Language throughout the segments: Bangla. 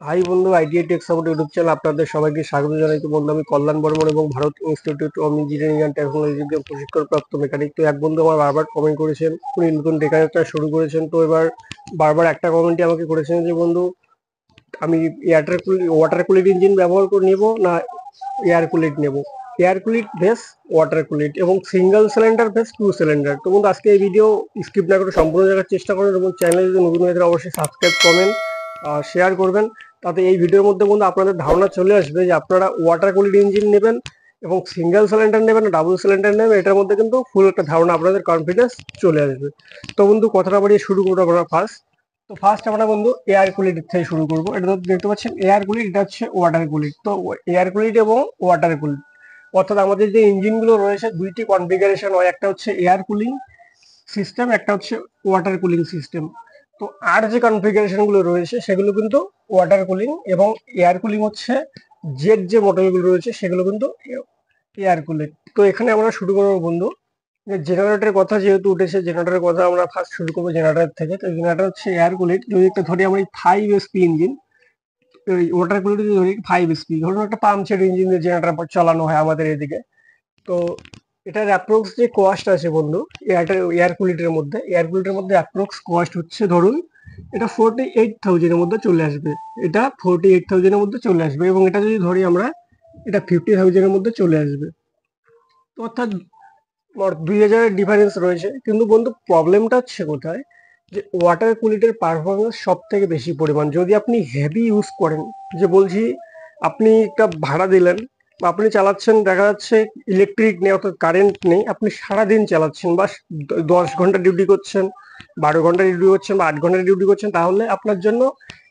হাই বন্ধু, idea take support YouTube channel আপনাদের সবাইকে স্বাগত জানাই। তো বন্ধু, আমি কল্যাণ বর্মন এবং Bharat institute of engineering and টেকনোলজিতে প্রশিক্ষণপ্রাপ্ত মেকানিক। তো এক বন্ধু আমার বারবার কমেন্ট করেছেন, উনি নতুন টেকারটা শুরু করেছেন। তো এবার বারবার একটা কমেন্টই আমাকে করেছেন যে বন্ধু, আমি ওয়াটার কুলিড ইঞ্জিন ব্যবহার করে নেব না এয়ার কুলিড নেব, এয়ার কুলিড ভেস ওয়াটার কুলিড এবং সিঙ্গেল সিলিন্ডার ভেস টু সিলিন্ডার। তো বন্ধু, আজকে এই ভিডিও স্কিপ না করে সম্পূর্ণ জায়গার চেষ্টা করেন এবং চ্যানেলে যদি নতুন হয়ে থাকে অবশ্যই সাবস্ক্রাইব, কমেন্ট, শেয়ার করবেন। তাতে এই ভিডিওর মধ্যে বন্ধু আপনাদের ধারণা চলে আসবে যে আপনারা ওয়াটার কুলিড ইঞ্জিন নেবেন এবং সিঙ্গেল সিলিন্ডার নেবেন না ডাবল সিলিন্ডার নেবেন, এটার মধ্যে কিন্তু ফুল একটা ধারণা আপনাদের কনফিডেন্স চলে আসবে। তো বন্ধু, কথাটা বাড়িয়ে শুরু করবো আমরা ফার্স্ট আমরা বন্ধু এয়ার কুলিড থেকে শুরু করবো। এটা তো দেখতে পাচ্ছেন এয়ার কুলিড, এটা হচ্ছে ওয়াটার কুলিড। তো এয়ার কুলিড এবং ওয়াটার কুলিড অর্থাৎ আমাদের যে ইঞ্জিনগুলো রয়েছে দুইটি কনফিগারেশন হয়, একটা হচ্ছে এয়ার কুলিং সিস্টেম, একটা হচ্ছে ওয়াটার কুলিং সিস্টেম। তো আর যে কনফিগারেশন গুলো রয়েছে সেগুলো কিন্তু ওয়াটার কুলিং, এবং এয়ার কুলিং হচ্ছে জেট যে মডেলগুলো রয়েছে সেগুলো কিন্তু এয়ার কুলিং। তো এখানে আমরা শুরু করবো বন্ধু যে জেনারেটরের কথা যেহেতু উঠেছে, জেনারেটরের কথা আমরা ফার্স্ট শুরু করবো জেনারেটর থেকে। তো জেনারেটর হচ্ছে এয়ার কুলিড। যদি একটা ধরি আমরা 5 HP ইঞ্জিন, ওয়াটার কুলিড যদি ধরি 5 HP, ধরুন একটা পাম্প সেট ইঞ্জিন দিয়ে জেনারেটর চালানো হয় আমাদের এদিকে। তো এটার অ্যাপ্রক্স যে কস্ট আছে বন্ধু, এয়ার কুলিটের মধ্যে অ্যাপ্রক্স কস্ট হচ্ছে ধরুন এটা 48,000-এর মধ্যে চলে আসবে। এটা 48,000-এর মধ্যে চলে আসবে, এবং এটা যদি ধরি আমরা এটা 50,000-এর মধ্যে চলে আসবে। তো অর্থাৎ 2,000-এর ডিফারেন্স রয়েছে। কিন্তু বন্ধু, প্রবলেমটা হচ্ছে কোথায়, যে ওয়াটার কুলিটের পারফরমেন্স সব থেকে বেশি পরিমাণ যদি আপনি হেভি ইউজ করেন। যে বলছি, আপনি একটা ভাড়া দিলেন বা আপনি চালাচ্ছেন, দেখা যাচ্ছে ইলেকট্রিক নেই অর্থাৎ কারেন্ট নেই, আপনি সারাদিন চালাচ্ছেন বা 10 ঘন্টা ডিউটি করছেন, 12 ঘন্টা ডিউটি করছেন বা 8 ঘন্টা ডিউটি করছেন, তাহলে আপনার জন্য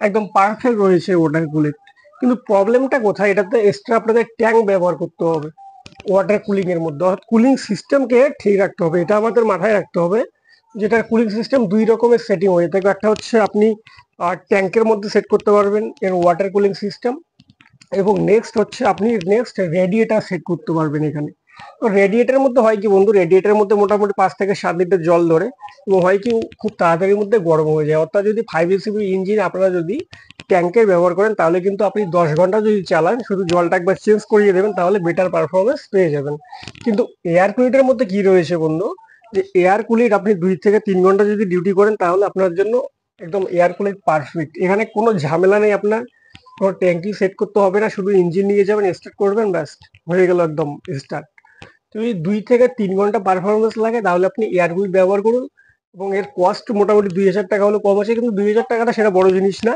একদম পারফেক্ট রয়েছে ওয়াটার কুলিট। কিন্তু প্রবলেমটা কোথায়, এটাতে এক্সট্রা আপনাদের ট্যাঙ্ক ব্যবহার করতে হবে ওয়াটার কুলিং এর মধ্যে, অর্থাৎ কুলিং সিস্টেমকে ঠিক রাখতে হবে। এটা আমাদের মাথায় রাখতে হবে, যেটা কুলিং সিস্টেম দুই রকমের সেটিং হয়ে থাকে। একটা হচ্ছে আপনি ট্যাঙ্কের মধ্যে সেট করতে পারবেন এর ওয়াটার কুলিং সিস্টেম, এবং নেক্সট হচ্ছে আপনি রেডিয়েটার সেট করতে পারবেন এখানে। তো রেডিয়েটারের মধ্যে হয় কি বন্ধু, রেডিয়েটারের মধ্যে মোটামুটি 5 থেকে 7 লিটার জল ধরে, এবং হয় কি খুব তাড়াতাড়ির মধ্যে গরম হয়ে যায়। অর্থাৎ যদি 5 HP ইঞ্জিন আপনারা যদি ট্যাঙ্কের ব্যবহার করেন, তাহলে কিন্তু আপনি 10 ঘন্টা যদি চালান, শুধু জলটা একবার চেঞ্জ করিয়ে দেবেন, তাহলে বেটার পারফরমেন্স পেয়ে যাবেন। কিন্তু এয়ার কুলিটের মধ্যে কি রয়েছে বন্ধু, যে এয়ার কুলিট আপনি 2 থেকে 3 ঘন্টা যদি ডিউটি করেন, তাহলে আপনার জন্য একদম এয়ার কুলিট পারফেক্ট। এখানে কোনো ঝামেলা নেই, আপনার কোনো ট্যাঙ্কি সেট করতে হবে না, শুধু ইঞ্জিন নিয়ে যাবেন, স্টার্ট করবেন, ব্যাস হয়ে গেল একদম স্টার্ট। যদি 2 থেকে 3 ঘন্টা পারফরমেন্স লাগে, তাহলে আপনি এয়ার কুলিট ব্যবহার করুন, এবং এর কস্ট মোটামুটি 2,000 টাকা হলে কম আছে। কিন্তু 2,000 টাকাটা সেটা বড় জিনিস না।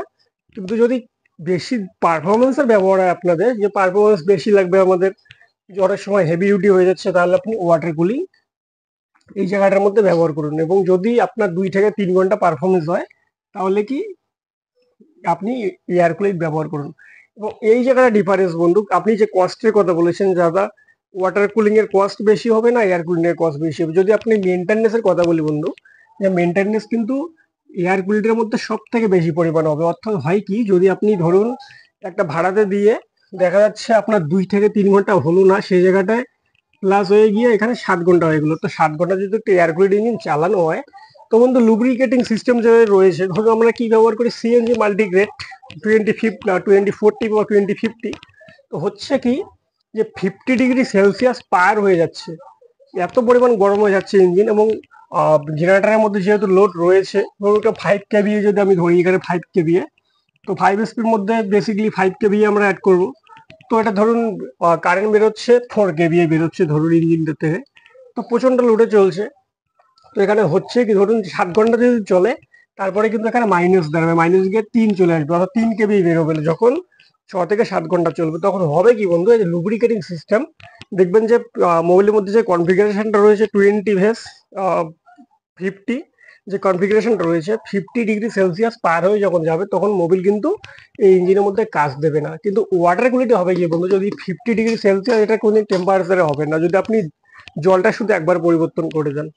কিন্তু যদি বেশি পারফরমেন্সের ব্যবহার হয় আপনাদের, যে পারফরমেন্স বেশি লাগবে আমাদের, যে অনেক সময় হেভি ডিউটি হয়ে যাচ্ছে, তাহলে আপনি ওয়াটার কুলিং এই জায়গাটার মধ্যে ব্যবহার করুন। এবং যদি আপনার 2 থেকে 3 ঘন্টা পারফরমেন্স হয়, তাহলে কি আপনি এয়ার কুলিট ব্যবহার করুন। এবং এই জায়গাটা ডিফারেন্স বন্ধু, আপনি যে কস্টের কথা বলেছেন দাদা, ওয়াটার কুলিং এর কস্ট বেশি হবে না এয়ার কুলিং এর কস্ট বেশি হবে। যদি আপনি মেনটেন্যান্স এর কথা বলি বন্ধু, যে মেনটেন্যান্স কিন্তু এয়ার কুলিটের মধ্যে সব থেকে বেশি পরিমাণ হবে। অর্থাৎ হয় কি, যদি আপনি ধরুন একটা ভাড়াতে দিয়ে দেখা যাচ্ছে আপনার 2 থেকে 3 ঘন্টা হলো না, সেই জায়গাটায় প্লাস হয়ে গিয়ে এখানে 7 ঘন্টা হয়ে গেলো। তো 7 ঘন্টা যদি একটা এয়ার কুলিড ইঞ্জিন চালানো হয়, তো বন্ধু লুব্রিকেটিং সিস্টেম যে রয়েছে, ধরুন আমরা কি ব্যবহার করি, সিএনজি মাল্টিগ্রেড 2040 বা 2050। তো হচ্ছে কি, যে 50 ডিগ্রি সেলসিয়াস পার হয়ে যাচ্ছে, এত পরিমাণ গরম হয়ে যাচ্ছে ইঞ্জিন। এবং জেনারেটারের মধ্যে যেহেতু লোড রয়েছে, ধরুন ওটা 5 KVA যদি আমি ধরি, এখানে 5 KVA, তো 5 SP মধ্যে বেসিক্যালি 5 KVA আমরা অ্যাড করবো। তো এটা ধরুন কারেন্ট বেরোচ্ছে 4 KVA বেরোচ্ছে ধরুন ইঞ্জিনটা থেকে, তো প্রচন্ড লোডে চলছে। তো এখানে হচ্ছে কি, ধরুন 7 ঘন্টা যদি চলে, তারপরে কিন্তু এখানে মাইনাস দাঁড়াবে, মাইনাস গিয়ে 3 চলে আসবে, অর্থাৎ 3 KVA বেরোবে যখন 6 থেকে 7 ঘন্টা চলবে। তখন হবে কি বন্ধু, এই যে লুব্রিকেটিং সিস্টেম, দেখবেন যে মোবাইলের মধ্যে যে কনফিগারেশনটা রয়েছে 20 ভেস 50, যে কনফিগারেশনটা রয়েছে 50 ডিগ্রি সেলসিয়াস পার হয়ে যখন যাবে, তখন মোবিল কিন্তু এই ইঞ্জিনের মধ্যে কাজ দেবে না। কিন্তু ওয়াটার কুলিটি হবে কি বন্ধু, যদি 50 ডিগ্রি সেলসিয়াস, এটা কোনো টেম্পারেচারে হবে না যদি আপনি জলটা শুধু একবার পরিবর্তন করে দেন।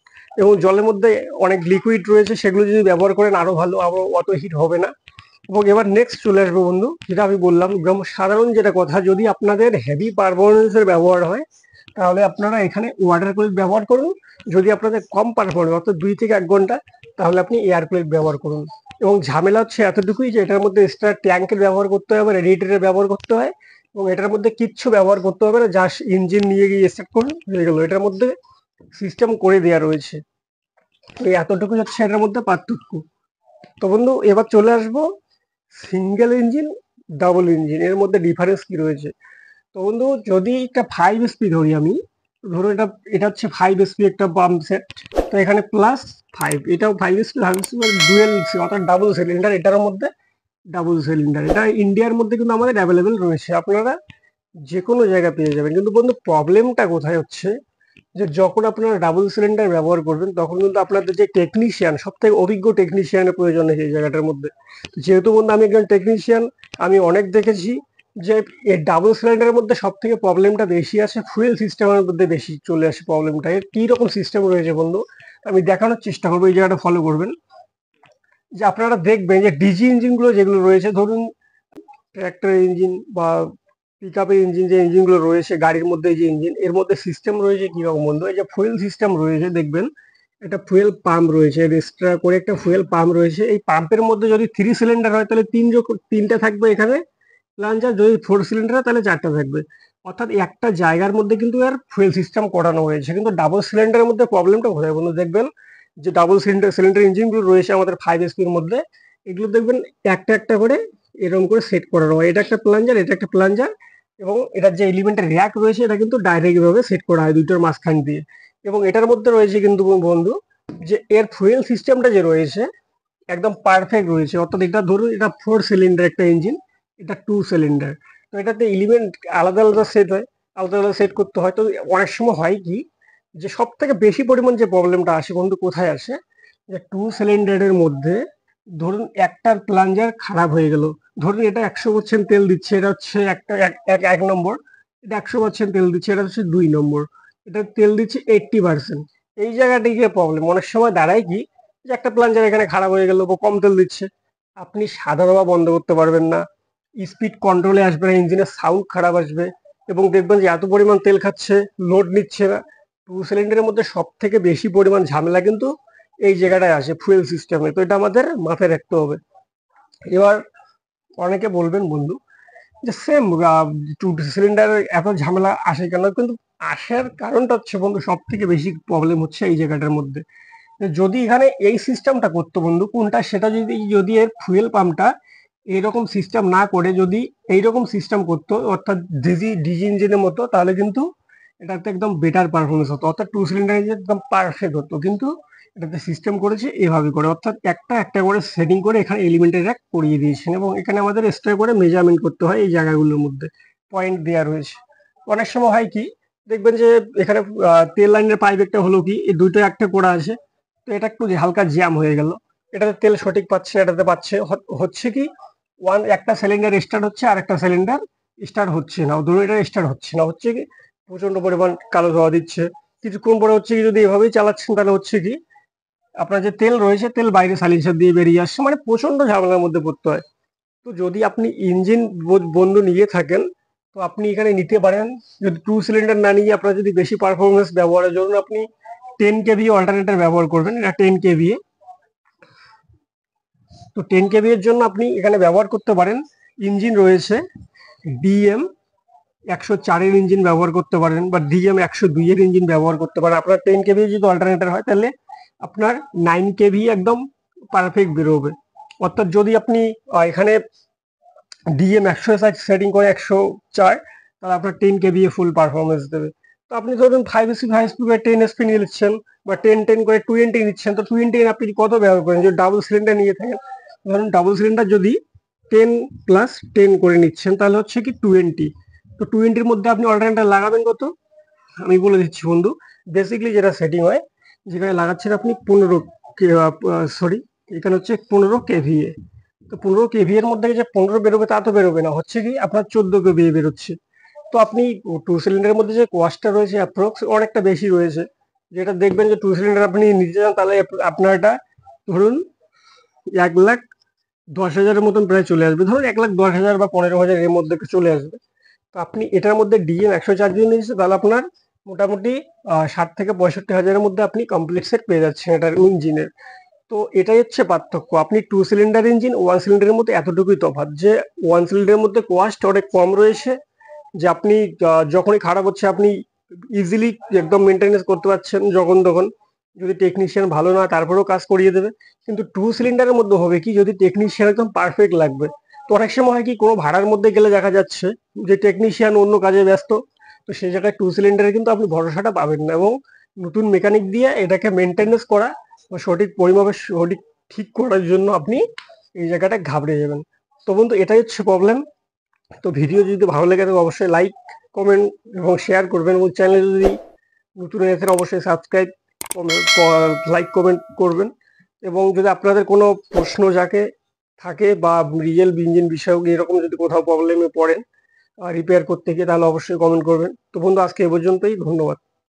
এবং জলের মধ্যে অনেক লিকুইড রয়েছে, সেগুলো যদি ব্যবহার করেন আরো ভালো, আরো অত হিট হবে না। এবং এবার নেক্সট চলে আসবে বন্ধু, যেটা আমি বললাম একদম সাধারণ যেটা কথা, যদি আপনাদের হেভি পারফরমেন্সের ব্যবহার হয়, তাহলে আপনারা এখানে ওয়াটার কুলিট ব্যবহার করুন। যদি আপনাদের কম পারফরমেন্স অর্থাৎ 2 থেকে 1 ঘন্টা, তাহলে আপনি এয়ার কুলিট ব্যবহার করুন। এবং ঝামেলা হচ্ছে এতটুকুই যে এটার মধ্যে এক্সট্রা ট্যাঙ্কের ব্যবহার করতে হবে, রেডিয়েটরের ব্যবহার করতে হয়, এবং এটার মধ্যে কিচ্ছু ব্যবহার করতে হবে না, জাস্ট ইঞ্জিন নিয়ে গিয়ে স্টার্ট করুন হয়ে গেল। এটার মধ্যে সিস্টেম করে দেওয়া রয়েছে। তো এতটুকু হচ্ছে এটার মধ্যে পার্থক্য। তো বন্ধু এবার চলে আসবো সিঙ্গেল ইঞ্জিন, ডাবল ইঞ্জিন এর মধ্যে ডিফারেন্স কি রয়েছে। তো বন্ধু যদি একটা 5 SP ধরি আমি, ধরো এটা এটা হচ্ছে 5 SP একটা পাম্প সেট। তো এখানে +5, এটাও 5 SP, 5 SP ডুয়েল, অর্থাৎ ডাবল সিলিন্ডার, এটার মধ্যে ডাবল সিলিন্ডার। এটা ইন্ডিয়ার মধ্যে কিন্তু আমাদের অ্যাভেলেবেল রয়েছে, আপনারা যে কোনো জায়গায় পেয়ে যাবেন। কিন্তু বন্ধু প্রবলেমটা কোথায় হচ্ছে, যে যখন আপনারা ডাবল সিলিন্ডার ব্যবহার করবেন তখন কিন্তু আপনাদের যে টেকনিশিয়ান, সব থেকে অভিজ্ঞ টেকনিশিয়ানের প্রয়োজন হয় এই জায়গাটার মধ্যে। যেহেতু বন্ধু আমি একজন টেকনিশিয়ান, আমি অনেক দেখেছি যে এই ডাবল সিলিন্ডারের মধ্যে সব থেকে প্রবলেমটা বেশি আসে ফুয়েল সিস্টেমের মধ্যে বেশি চলে আসে প্রবলেমটা। এর কি রকম সিস্টেম রয়েছে বন্ধু, আমি দেখানোর চেষ্টা করবো, এই জায়গাটা ফলো করবেন। যে আপনারা দেখবেন যে ডিজি ইঞ্জিনগুলো যেগুলো রয়েছে, ধরুন ট্র্যাক্টরের ইঞ্জিন বা পিকআপের ইঞ্জিন, যে ইঞ্জিনগুলো রয়েছে গাড়ির মধ্যে, যে ইঞ্জিন এর মধ্যে সিস্টেম রয়েছে কিরকম বন্ধু, এই যে ফুয়েল সিস্টেম রয়েছে দেখবেন, একটা ফুয়েল পাম্প রয়েছে, এক্সট্রা করে একটা ফুয়েল পাম্প রয়েছে। এই পাম্পের মধ্যে যদি 3 সিলিন্ডার হয় তাহলে তিনটে থাকবে এখানে প্লাঞ্জার, যদি 4 সিলিন্ডার হয় তাহলে 4টা থাকবে। অর্থাৎ একটা জায়গার মধ্যে কিন্তু এর ফুয়েল সিস্টেম করানো হয়েছে। কিন্তু ডাবল সিলিন্ডারের মধ্যে প্রবলেমটা কোথায় বন্ধু, দেখবেন যে ডাবল সিলিন্ডার ইঞ্জিনগুলো রয়েছে আমাদের 5 SP মধ্যে, এগুলো দেখবেন একটা একটা করে এরকম করে সেট করানো হয়। এটা একটা প্লাঞ্জার, এটা একটা প্লাঞ্জার, এবং এটার যে এলিমেন্টের র্যাক রয়েছে এটা কিন্তু ডাইরেক্ট ভাবে সেট করা হয় দুইটার মাঝখান দিয়ে। এবং এটার মধ্যে রয়েছে কিন্তু বন্ধু যে এর ফুয়েল সিস্টেমটা যে রয়েছে একদম পারফেক্ট রয়েছে। অর্থাৎ এটা ধরুন এটা 4 সিলিন্ডার একটা ইঞ্জিন, এটা 2 সিলিন্ডার। তো এটাতে এলিমেন্ট আলাদা আলাদা সেট হয়, আলাদা আলাদা সেট করতে হয়। তো অনেক সময় হয় কি, যে সব থেকে বেশি পরিমাণ যে প্রবলেমটা আসে বন্ধু কোথায় আসে, যে 2 সিলিন্ডারের মধ্যে ধরুন একটার প্লাঞ্জার খারাপ হয়ে গেল। ধরুন এটা 100% তেল দিচ্ছে, এটা হচ্ছে একটা 1 নম্বর, এটা 100% তেল দিচ্ছে, এটা হচ্ছে 2 নম্বর, এটা তেল দিচ্ছে 80%। এই জায়গাটা গিয়ে প্রবলেম অনেক সময় দাঁড়ায় কি, যে একটা প্লাঞ্জার এখানে খারাপ হয়ে গেল বা কম তেল দিচ্ছে, আপনি সাধারণভাবে বন্ধ করতে পারবেন না, স্পিড কন্ট্রোলে আসবে না, ইঞ্জিনের সাউন্ড খারাপ আসবে, এবং দেখবেন যে এত পরিমাণ তেল খাচ্ছে, লোড নিচ্ছে না। 2 সিলিন্ডারের মধ্যে সব থেকে বেশি পরিমাণ ঝামেলা কিন্তু এই জায়গাটায় আসে ফুয়েল সিস্টেমে। তো এটা আমাদের মাথায় রাখতে হবে। এবার অনেকে বলবেন বন্ধু যে সেম 2 সিলিন্ডারের এত ঝামেলা আসে কেন, কিন্তু আসার কারণটা হচ্ছে বন্ধু সব থেকে বেশি প্রবলেম হচ্ছে এই জায়গাটার মধ্যে। যদি এখানে এই সিস্টেমটা করতো বন্ধু কোনটা, সেটা যদি যদি এর ফুয়েল পাম্পটা এইরকম সিস্টেম না করে যদি এইরকম সিস্টেম করতো, অর্থাৎ ডিজি ডিজি ইঞ্জিনের মতো, তাহলে কিন্তু এটাতে একদম বেটার পারফরমেন্স হতো, অর্থাৎ 2 সিলিন্ডার ইঞ্জিন একদম পারফেক্ট হতো। কিন্তু এটাতে সিস্টেম করেছে এভাবে করে, অর্থাৎ একটা একটা করে সেটিং করে এখানে এলিমেন্টের র্যাক করিয়ে দিয়েছেন, এবং এখানে আমাদের এক্সট্রা করে মেজারমেন্ট করতে হয় এই জায়গাগুলোর মধ্যে পয়েন্ট দেওয়া রয়েছে। অনেক সময় হয় কি, দেখবেন যে এখানে তেল লাইনের পাইপ একটা হলো কি, এই দুটো একটা করা আছে, তো এটা একটু হালকা জ্যাম হয়ে গেল, এটাতে তেল সঠিক পাচ্ছে, এটাতে পাচ্ছে, হচ্ছে কি একটা সিলিন্ডার স্টার্ট হচ্ছে আর একটা সিলিন্ডার স্টার্ট হচ্ছে না, ধরুন এটা স্টার্ট হচ্ছে না, হচ্ছে কি প্রচন্ড পরিমাণ কালো ধোঁয়া দিচ্ছে। কিছুক্ষণ পরে হচ্ছে কি, যদি এভাবেই চালাচ্ছেন তাহলে হচ্ছে কি আপনার যে তেল রয়েছে তেল বাইরে সাইলেন্সার দিয়ে বেরিয়ে আসছে, মানে প্রচন্ড ঝামেলার মধ্যে পড়তে হয়। তো যদি আপনি ইঞ্জিন বন্ধু নিয়ে থাকেন, তো আপনি এখানে নিতে পারেন। যদি 2 সিলিন্ডার না নিয়ে আপনার যদি বেশি পারফরমেন্স ব্যবহারের জন্য আপনি 10 kVA অল্টারনেটর ব্যবহার করবেন, এটা 10 kVA। তো 10 kVA এর জন্য আপনি এখানে ব্যবহার করতে পারেন, ইঞ্জিন রয়েছে ডিএম 104-এর ইঞ্জিন ব্যবহার করতে পারেন, বা ডিএম 102-এর ইঞ্জিন ব্যবহার করতে পারেন। আপনার 10 kVA যদি অল্টারনেটর হয় তাহলে আপনার 9 kVA একদম পারফেক্ট বেরোবে। অর্থাৎ যদি আপনি এখানে ডিএম 100 সেটিং করে 104, তাহলে আপনার 10 kVA ফুল পারফরমেন্স দেবে। তো আপনি ধরুন 5 SP বা 10 SP নিয়ে নিচ্ছেন, বা 10 করে 20 নিচ্ছেন, তো 20 আপনি কত ব্যবহার করেন, যদি ডাবল সিলিন্ডার নিয়ে থাকেন, ধরুন ডাবল সিলিন্ডার যদি 10+10 করে নিচ্ছেন তাহলে হচ্ছে কি 20। তো 20-র মধ্যে আপনি অল্টারনেটর লাগাবেন কত, আমি বলে দিচ্ছি বন্ধু। বেসিক্যালি যেটা সেটিং হয়, যেখানে লাগাচ্ছেন আপনি 15, সরি এখানে হচ্ছে 15 kVA। তো 15 kVA এর মধ্যে যে 15 বেরোবে তা তো বেরোবে না, হচ্ছে কি আপনার 14 kVA বেরোচ্ছে। তো আপনি 2 সিলিন্ডারের মধ্যে যে কস্টটা রয়েছে অ্যাপ্রক্স অনেকটা বেশি রয়েছে, যেটা দেখবেন যে 2 সিলিন্ডার আপনি নিতে চান তাহলে আপনার এটা ধরুন 1,10,000-এর মতন প্রায় চলে আসবে, ধরুন 1,10,000 বা 15,000 এর মধ্যে চলে আসবে। তো আপনি এটার মধ্যে ডিএম 104 দিয়ে নিয়েছেন, তাহলে আপনার মোটামুটি 60 থেকে 65 হাজারের মধ্যে আপনি কমপ্লিট সেট পেয়ে যাচ্ছেন এটার ইঞ্জিনের। তো তো এটাই হচ্ছে পার্থক্য। আপনি 2 সিলিন্ডার ইঞ্জিন 1 সিলিন্ডারের মধ্যে এতটুকুই তফাৎ যে 1 সিলিন্ডারের মধ্যে কস্ট অনেক কম রয়েছে, যে আপনি যখনই খারাপ হচ্ছে আপনি ইজিলি একদম মেনটেনেন্স করতে পারছেন যখন তখন, যদি টেকনিশিয়ান ভালো না তারপরেও কাজ করিয়ে দেবে। কিন্তু 2 সিলিন্ডারের মধ্যে হবে কি, যদি টেকনিশিয়ান একদম পারফেক্ট লাগবে। তো অনেক সময় হয় কি, কোনো ভাড়ার মধ্যে গেলে দেখা যাচ্ছে যে টেকনিশিয়ান অন্য কাজে ব্যস্ত, তো সেই জায়গায় 2 সিলিন্ডারে কিন্তু আপনি ভরসাটা পাবেন না, এবং নতুন মেকানিক দিয়ে এটাকে মেনটেনেন্স করা বা সঠিক পরিমাপে সঠিক ঠিক করার জন্য আপনি এই জায়গাটা ঘাবড়ে যাবেন। তো বন্ধু এটাই হচ্ছে প্রবলেম। তো ভিডিও যদি ভালো লেগে থাকে অবশ্যই লাইক, কমেন্ট এবং শেয়ার করবেন, এবং চ্যানেলে যদি নতুন হয়ে থাকেন অবশ্যই সাবস্ক্রাইব, লাইক, কমেন্ট করবেন। এবং যদি আপনাদের কোনো প্রশ্ন যাকে থাকে বা রিয়েল ইঞ্জিন বিষয়ক এরকম যদি কোথাও প্রবলেমে পড়েন রিপেয়ার করতে গিয়ে, তাহলে অবশ্যই কমেন্ট করবেন। তো বন্ধু আজকে এ পর্যন্তই, ধন্যবাদ।